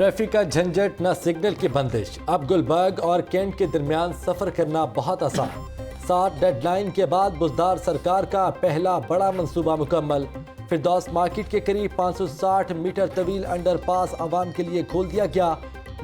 Traffic کا جھنجٹ نہ signal کی بندش، اب گلبرگ اور کینٹ کے درمیان سفر کرنا بہت آسان۔ 7 ڈیڈ لائن کے بعد بزدار سرکار کا پہلا بڑا منصوبہ مکمل۔ فردوس مارکیٹ کے قریب 560 میٹر طویل انڈر پاس عوام کے لیے کھول دیا گیا۔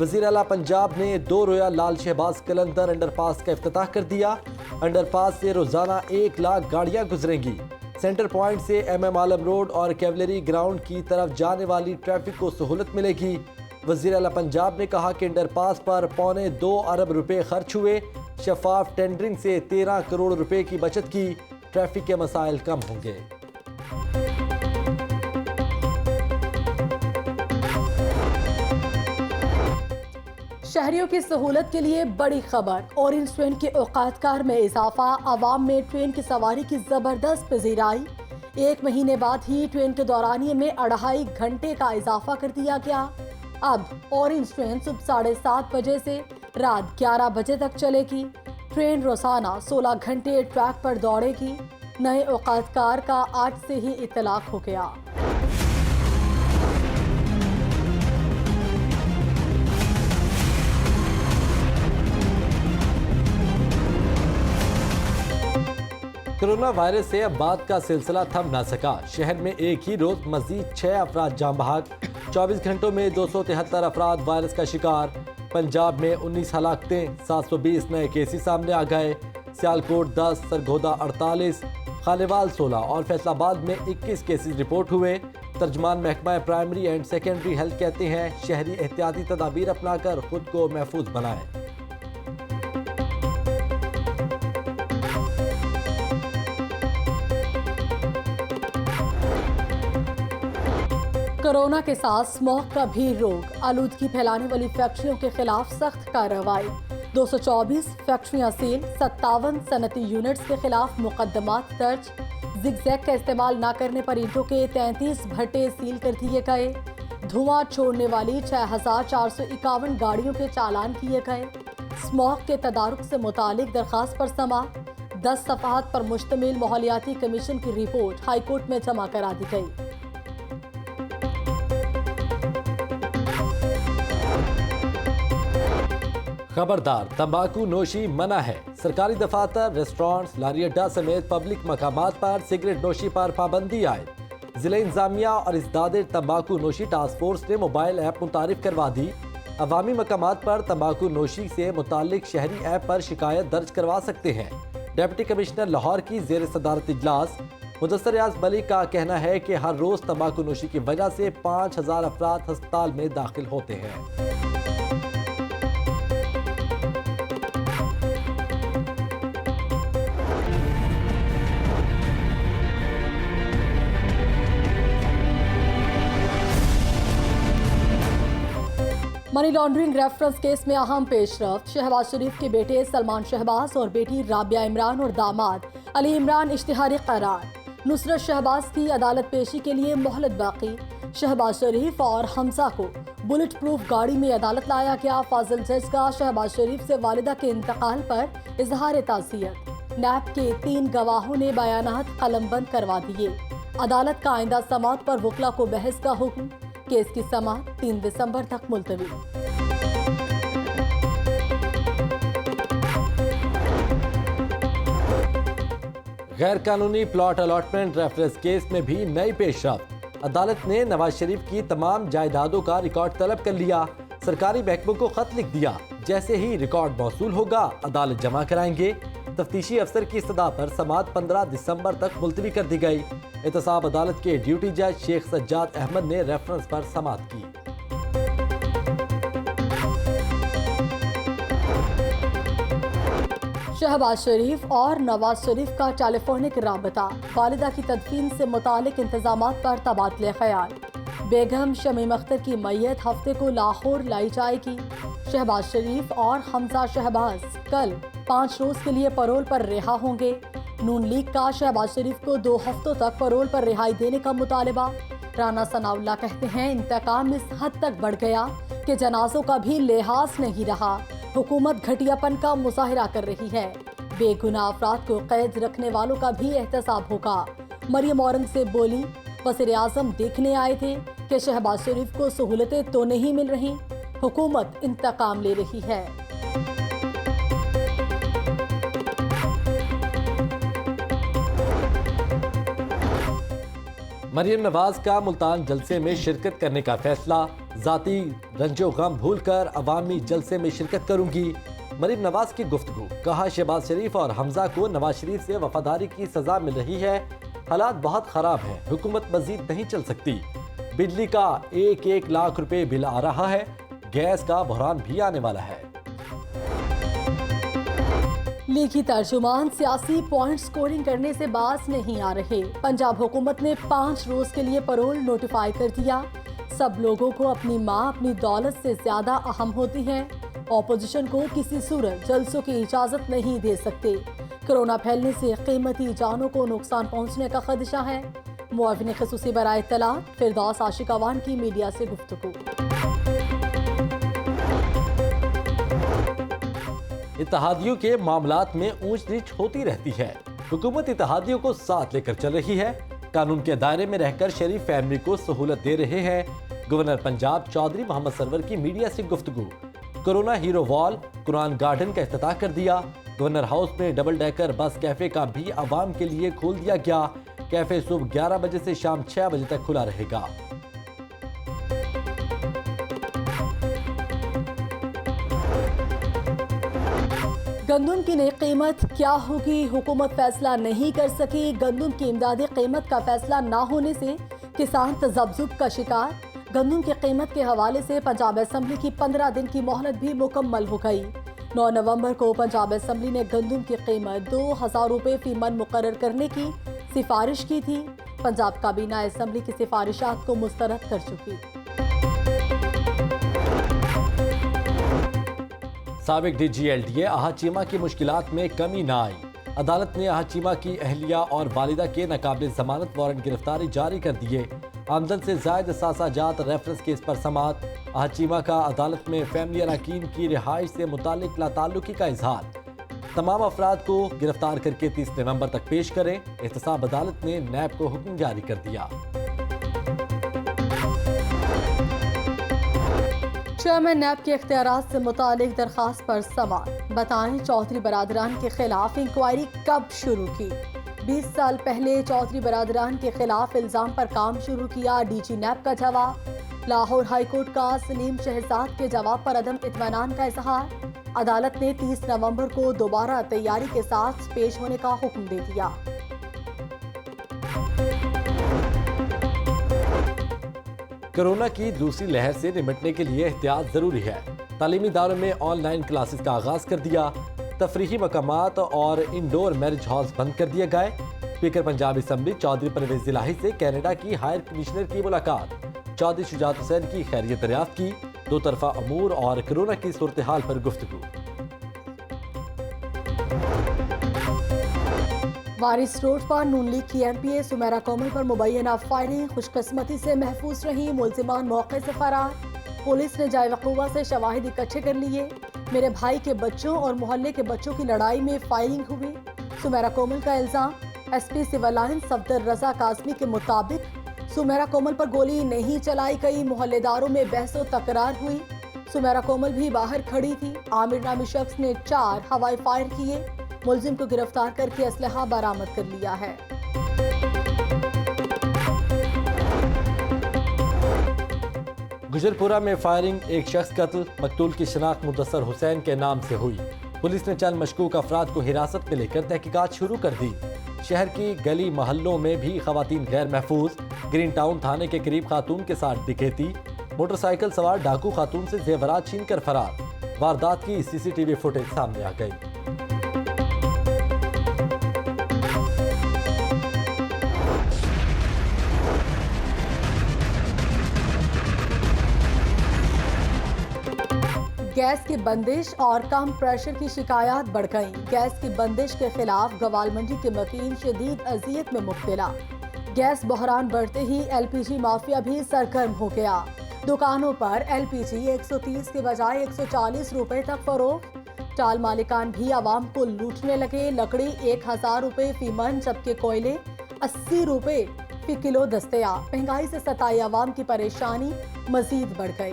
وزیر اعلیٰ پنجاب نے 2 رویا لال شہباز قلندر انڈر پاس کا افتتاح کر دیا۔ انڈر پاس سے روزانہ 1 لاکھ گاڑیاں گزریں گی۔ سینٹر پوائنٹ سے MM عالم روڈ اور کیولری گراؤنڈ کی طرف جانے والی ٹریفک کو سہولت ملے گی۔ وزیر اعلیٰ پنجاب نے کہا کہ انڈر پاس پر 2.25 ارب روپے خرچ ہوئے، شفاف ٹینڈرنگ سے 13 کروڑ روپے کی بچت کی، ٹریفک کے مسائل کم ہوں گے۔ شہریوں کی سہولت کے لیے بڑی خبر، اورنج ٹرین کے اوقات کار میں اضافہ، عوام میں ٹرین کی سواری کی زبردست پذیرائی۔ 1 مہینے بعد ہی ٹرین کے دورانیے میں 2.5 گھنٹے کا اضافہ کر دیا گیا۔ اب اورنج ٹرین صبح 7:30 بجے سے رات 11 بجے تک چلے گی۔ ٹرین روزانہ 16 گھنٹے ٹریک پر دوڑے گی۔ نئے اوقات کار کا آج سے ہی اطلاق ہو گیا۔ کرونا وائرس سے اب بات کا سلسلہ تھم نہ سکا۔ شہر میں ایک ہی روز مزید 6 افراد جاں بحق، 24 گھنٹوں میں 273 افراد وائرس کا شکار۔ پنجاب میں 19 ہلاکتیں، 720 نئے کیسز سامنے آ گئے۔ سیالکوٹ 10، سرگودا 48، خانیوال 16 اور فیصل آباد میں 21 کیسز رپورٹ ہوئے۔ ترجمان محکمہ پرائمری اینڈ سیکنڈری ہیلتھ کہتے ہیں، شہری احتیاطی تدابیر اپنا کر خود کو محفوظ بنائیں۔ کورونا کے ساتھ اسموگ کا بھی روک، آلودگی پھیلانے والی فیکٹریوں کے خلاف سخت کارروائی۔ 224 فیکٹریاں سیل، 57 صنعتی یونٹس کے خلاف مقدمات درج۔ زگ زیگ کا استعمال نہ کرنے پر اینٹوں کے 33 بھٹے سیل کر دیے گئے۔ دھواں چھوڑنے والی 6451 گاڑیوں کے چالان کیے گئے۔ اسموگ کے تدارک سے متعلق درخواست پر سماعت، 10 صفحات پر مشتمل ماحولیاتی کمیشن کی رپورٹ ہائی کورٹ میں جمع کرا دی گئی۔ خبردار، تمباکو نوشی منع ہے۔ سرکاری دفاتر، ریسٹورانٹس، لاری اڈا سمیت پبلک مقامات پر سگریٹ نوشی پر پابندی عائد۔ ضلع انتظامیہ اور اسداد تمباکو نوشی ٹاسک فورس نے موبائل ایپ متعارف کروا دی۔ عوامی مقامات پر تمباکو نوشی سے متعلق شہری ایپ پر شکایت درج کروا سکتے ہیں۔ ڈپٹی کمشنر لاہور کی زیر صدارت اجلاس، مدثر ریاض ملک کا کہنا ہے کہ ہر روز تمباکو نوشی کی وجہ سے 5000 افراد ہسپتال میں داخل ہوتے ہیں۔ منی لانڈرنگ ریفرنس کیس میں اہم پیش رفت، شہباز شریف کے بیٹے سلمان شہباز اور بیٹی رابعہ عمران اور داماد علی عمران اشتہاری قرار۔ نصرت شہباز کی عدالت پیشی کے لیے مہلت باقی۔ شہباز شریف اور حمزہ کو بلٹ پروف گاڑی میں عدالت لایا گیا۔ فاضل جج کا شہباز شریف سے والدہ کے انتقال پر اظہار تعزیت۔ نیب کے 3 گواہوں نے بیانات قلم بند کروا دیے۔ عدالت کا آئندہ سماعت پر وکلا کو بحث کا حکم، کیس کی سماعت 3 دسمبر تک ملتوی۔ غیر قانونی پلاٹ الاٹمنٹ ریفرنس کیس میں بھی نئی پیش رفت۔ عدالت نے نواز شریف کی تمام جائیدادوں کا ریکارڈ طلب کر لیا۔ سرکاری محکموں کو خط لکھ دیا، جیسے ہی ریکارڈ موصول ہوگا عدالت جمع کرائیں گے۔ تفتیشی افسر کی استدعا پر سماعت 15 دسمبر تک ملتوی کر دی گئی۔ احتساب عدالت کے ڈیوٹی جج شیخ سجاد احمد نے ریفرنس پر سماعت کی۔ شہباز شریف اور نواز شریف کا ٹیلی فونک رابطہ، والدہ کی تدفین سے متعلق انتظامات پر تبادلہ خیال۔ بیگم شمیم اختر کی میت ہفتے کو لاہور لائی جائے گی۔ شہباز شریف اور حمزہ شہباز کل 5 روز کے لیے پرول پر رہا ہوں گے۔ نون لیگ کا شہباز شریف کو 2 ہفتوں تک پرول پر رہائی دینے کا مطالبہ۔ رانا ثناء اللہ کہتے ہیں، انتقام اس حد تک بڑھ گیا کہ جنازوں کا بھی لحاظ نہیں رہا۔ حکومت گھٹیا پن کا مظاہرہ کر رہی ہے۔ بے گناہ افراد کو قید رکھنے والوں کا بھی احتساب ہوگا۔ مریم اورنگزیب بولی، وزیر اعظم دیکھنے آئے تھے، کہ शहबाज शरीफ को सहूलतें तो नहीं मिल रही, हुकूमत इंतकाम ले रही है। मरियम नवाज का मुल्तान जलसे में शिरकत करने का फैसला, ज़ाती रंजो गम भूल कर अवामी जलसे में शिरकत करूंगी। मरियम नवाज की गुफ्तगू, कहा शहबाज शरीफ और हमजा को नवाज शरीफ से वफादारी की सजा मिल रही है, हालात बहुत खराब हैं, हुकूमत मजीद नहीं चल सकती। बिजली का 1-1 लाख रुपए बिल आ रहा है, गैस का बहरान भी आने वाला है। लीगी तर्जुमान सियासी पॉइंट स्कोरिंग करने से बाज नहीं आ रहे। पंजाब हुकूमत ने 5 रोज के लिए पैरोल नोटिफाई कर दिया। सब लोगों को अपनी माँ अपनी दौलत से ज्यादा अहम होती है। ऑपोजिशन को किसी सूरत जलसों की इजाजत नहीं दे सकते। कोरोना फैलने से कीमती जानों को नुकसान पहुँचने का खदशा है। मुआविन खसूसी बराए इत्तलात फिरदौस आशिक अवान की मीडिया से गुफ्तगू। इत्तेहादियों के मामलात में ऊंच नीच होती रहती है। हुकूमत इत्तेहादियों को साथ लेकर चल रही है, कानून के दायरे में रहकर शरीफ फैमिली को सहूलत दे रहे हैं। गवर्नर पंजाब चौधरी मोहम्मद सरवर की मीडिया से गुफ्तगू। Corona hero wall Quran garden का इफ्तिताह कर दिया। गवर्नर हाउस में डबल डेकर बस कैफे का भी आवाम के लिए खोल दिया गया। कैफे सुबह 11 बजे से शाम 6 बजे तक खुला रहेगा। गंदम की नई कीमत क्या होगी, हुकूमत फैसला नहीं कर सकी। गंदम की इमदादी कीमत का फैसला ना होने से किसान तज़ब्ज़ुब का शिकार। गंदम की कीमत के हवाले से पंजाब असम्बली की 15 दिन की मोहलत भी मुकम्मल हो गई। 9 नवंबर को पंजाब असम्बली ने गंदम की कीमत 2000 रुपये फी मन मुकर्रर करने की सिफारिश की थी। पंजाब काबीना असम्बली की सिफारिशात को मुस्तरद कर चुकी। साबिक DG-LDA आहा चीमा की मुश्किलात में कमी न आई। अदालत ने आहा चीमा की अहलिया और वालिदा के नाकाबिल जमानत वारंट गिरफ्तारी जारी कर दिए। आमदन से जायद सासाजात रेफरेंस केस पर समात। आहा चीमा का अदालत में फैमिली अरकान की रिहाइश से मुतालिक लाताल्लुकी का इजहार। तमाम अफराद को गिरफ्तार करके 30 नवंबर तक पेश करें। एहतसाब अदालत ने नैब को हुक्म जारी कर दिया। चेयरमैन नैब के इख्तियारात से मुतालिक दरखास्त पर सवाल। बताएं चौधरी बरादरान के खिलाफ इंक्वायरी कब शुरू की। 20 साल पहले चौधरी बरादरान के खिलाफ इल्जाम पर काम शुरू किया। DG नैब का जवाब। लाहौर हाई कोर्ट का सलीम शहजाद के जवाब पर अदम इत्मीनान का इजहार। अदालत ने 30 नवंबर को दोबारा तैयारी के साथ पेश होने का हुक्म दे दिया। कोरोना की दूसरी लहर से निपटने के लिए एहतियात जरूरी है। तालीमी इदारों में ऑनलाइन क्लासेस का आगाज कर दिया। तफरीही मकामात और इंडोर मैरिज हॉल्स बंद कर दिए गए। स्पीकर पंजाब असम्बली चौधरी परवेज इलाही से कनाडा की हायर कमिश्नर की मुलाकात। चौधरी शुजात हुसैन की खैरियत दरियाफ्त की। दो तरफा अमूर और कोरोना की सूरत हाल पर गुफ्तगू। वारिस रोड पर नून लीग की MPA सुमेरा कोमल पर मुबैना फायरिंग। खुशकिस्मती से महफूज रही, मुल्जिमान मौके से फरार। पुलिस ने जाए वक़ूवा से शवाहिद इकट्ठे कर लिए। मेरे भाई के बच्चों और मोहल्ले के बच्चों की लड़ाई में फायरिंग हुई। सुमेरा कोमल का इल्जाम। SP सिविल लाइन सफदर रजा काजमी के मुताबिक सुमेरा कोमल पर गोली नहीं चलाई गई। मोहल्लेदारों में बहसो तकरार हुई। सुमेरा कोमल भी बाहर खड़ी थी। आमिर नामी शख्स ने 4 हवाई फायर किए। मुलजिम को गिरफ्तार करके असलहा बरामद कर लिया है। गुजरपुरा में फायरिंग, एक शख्स कत्ल। मकतूल की शनाख्त मुदस्सर हुसैन के नाम से हुई। पुलिस ने चंद मशकूक अफराद को हिरासत में लेकर तहकीकात शुरू कर दी। शहर की गली मोहल्लों में भी खवातीन गैर महफूज। ग्रीन टाउन थाने के करीब खातून के साथ डकैती। मोटरसाइकिल सवार डाकू खातून से जेवरात छीन कर फरार। वारदात की CCTV फुटेज सामने आ गई। गैस की बंदिश और कम प्रेशर की शिकायत बढ़ गई। गैस की बंदिश के खिलाफ गवाल मंडी के मकीन शदीद अजियत में मुब्तला। गैस बहरान बढ़ते ही LPG माफिया भी सरगर्म हो गया। दुकानों पर LPG 130 के बजाय 140 रुपए तक फरोख्त। टाल मालिकान भी आवाम को लूटने लगे। लकड़ी 1000 रुपए फी मन, जबकि कोयले 80 रुपए फी किलो दस्तयाब। महंगाई से सताई आवाम की परेशानी मजीद बढ़ गई।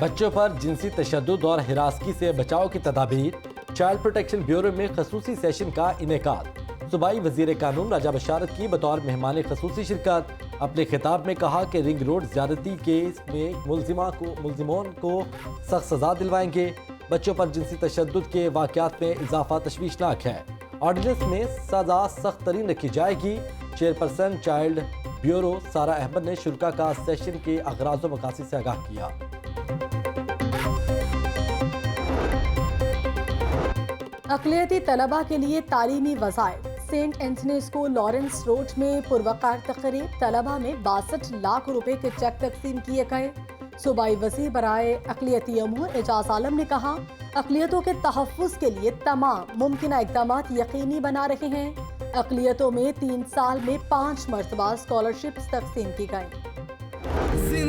बच्चों पर जिनसी तशद्दुद और हिरासगी से बचाव की तदाबीर। चाइल्ड प्रोटेक्शन ब्यूरो में खसूसी सेशन का इनेकाद। सूबाई वजीर कानून राजा बशारत की बतौर मेहमान खसूसी शिरकत। अपने खिताब में कहा कि रिंग रोड ज्यादती केस में मुल्जिमों को सख्त सजा दिलवाएंगे। बच्चों पर जिनसी तशद्दुद के वाक़यात में इजाफा तशवीशनाक है। ऑर्डिनेंस में सजा सख्त तरीन रखी जाएगी। चेयरपर्सन चाइल्ड ब्यूरो सारा अहमद ने शुरा का सेशन के अगराज व मकासद से आगाह किया। अक़लियती तलबा के लिए तालीमी वज़ाइफ। Saint Anthony School Lawrence Road में पुरवकार तकरीब। तलबा में 62 लाख रुपए के चेक तकसीम किए गए। सूबाई वज़ीर बराए अक़लियती अमूर एजाज आलम ने कहा, अक़लियतों के तहफ़्फ़ुज़ के लिए तमाम मुमकिन इक़दामात यकीनी बना रहे हैं। अक़लियतों में 3 साल में 5 मरतबा स्कॉलरशिप्स तकसीम की गई।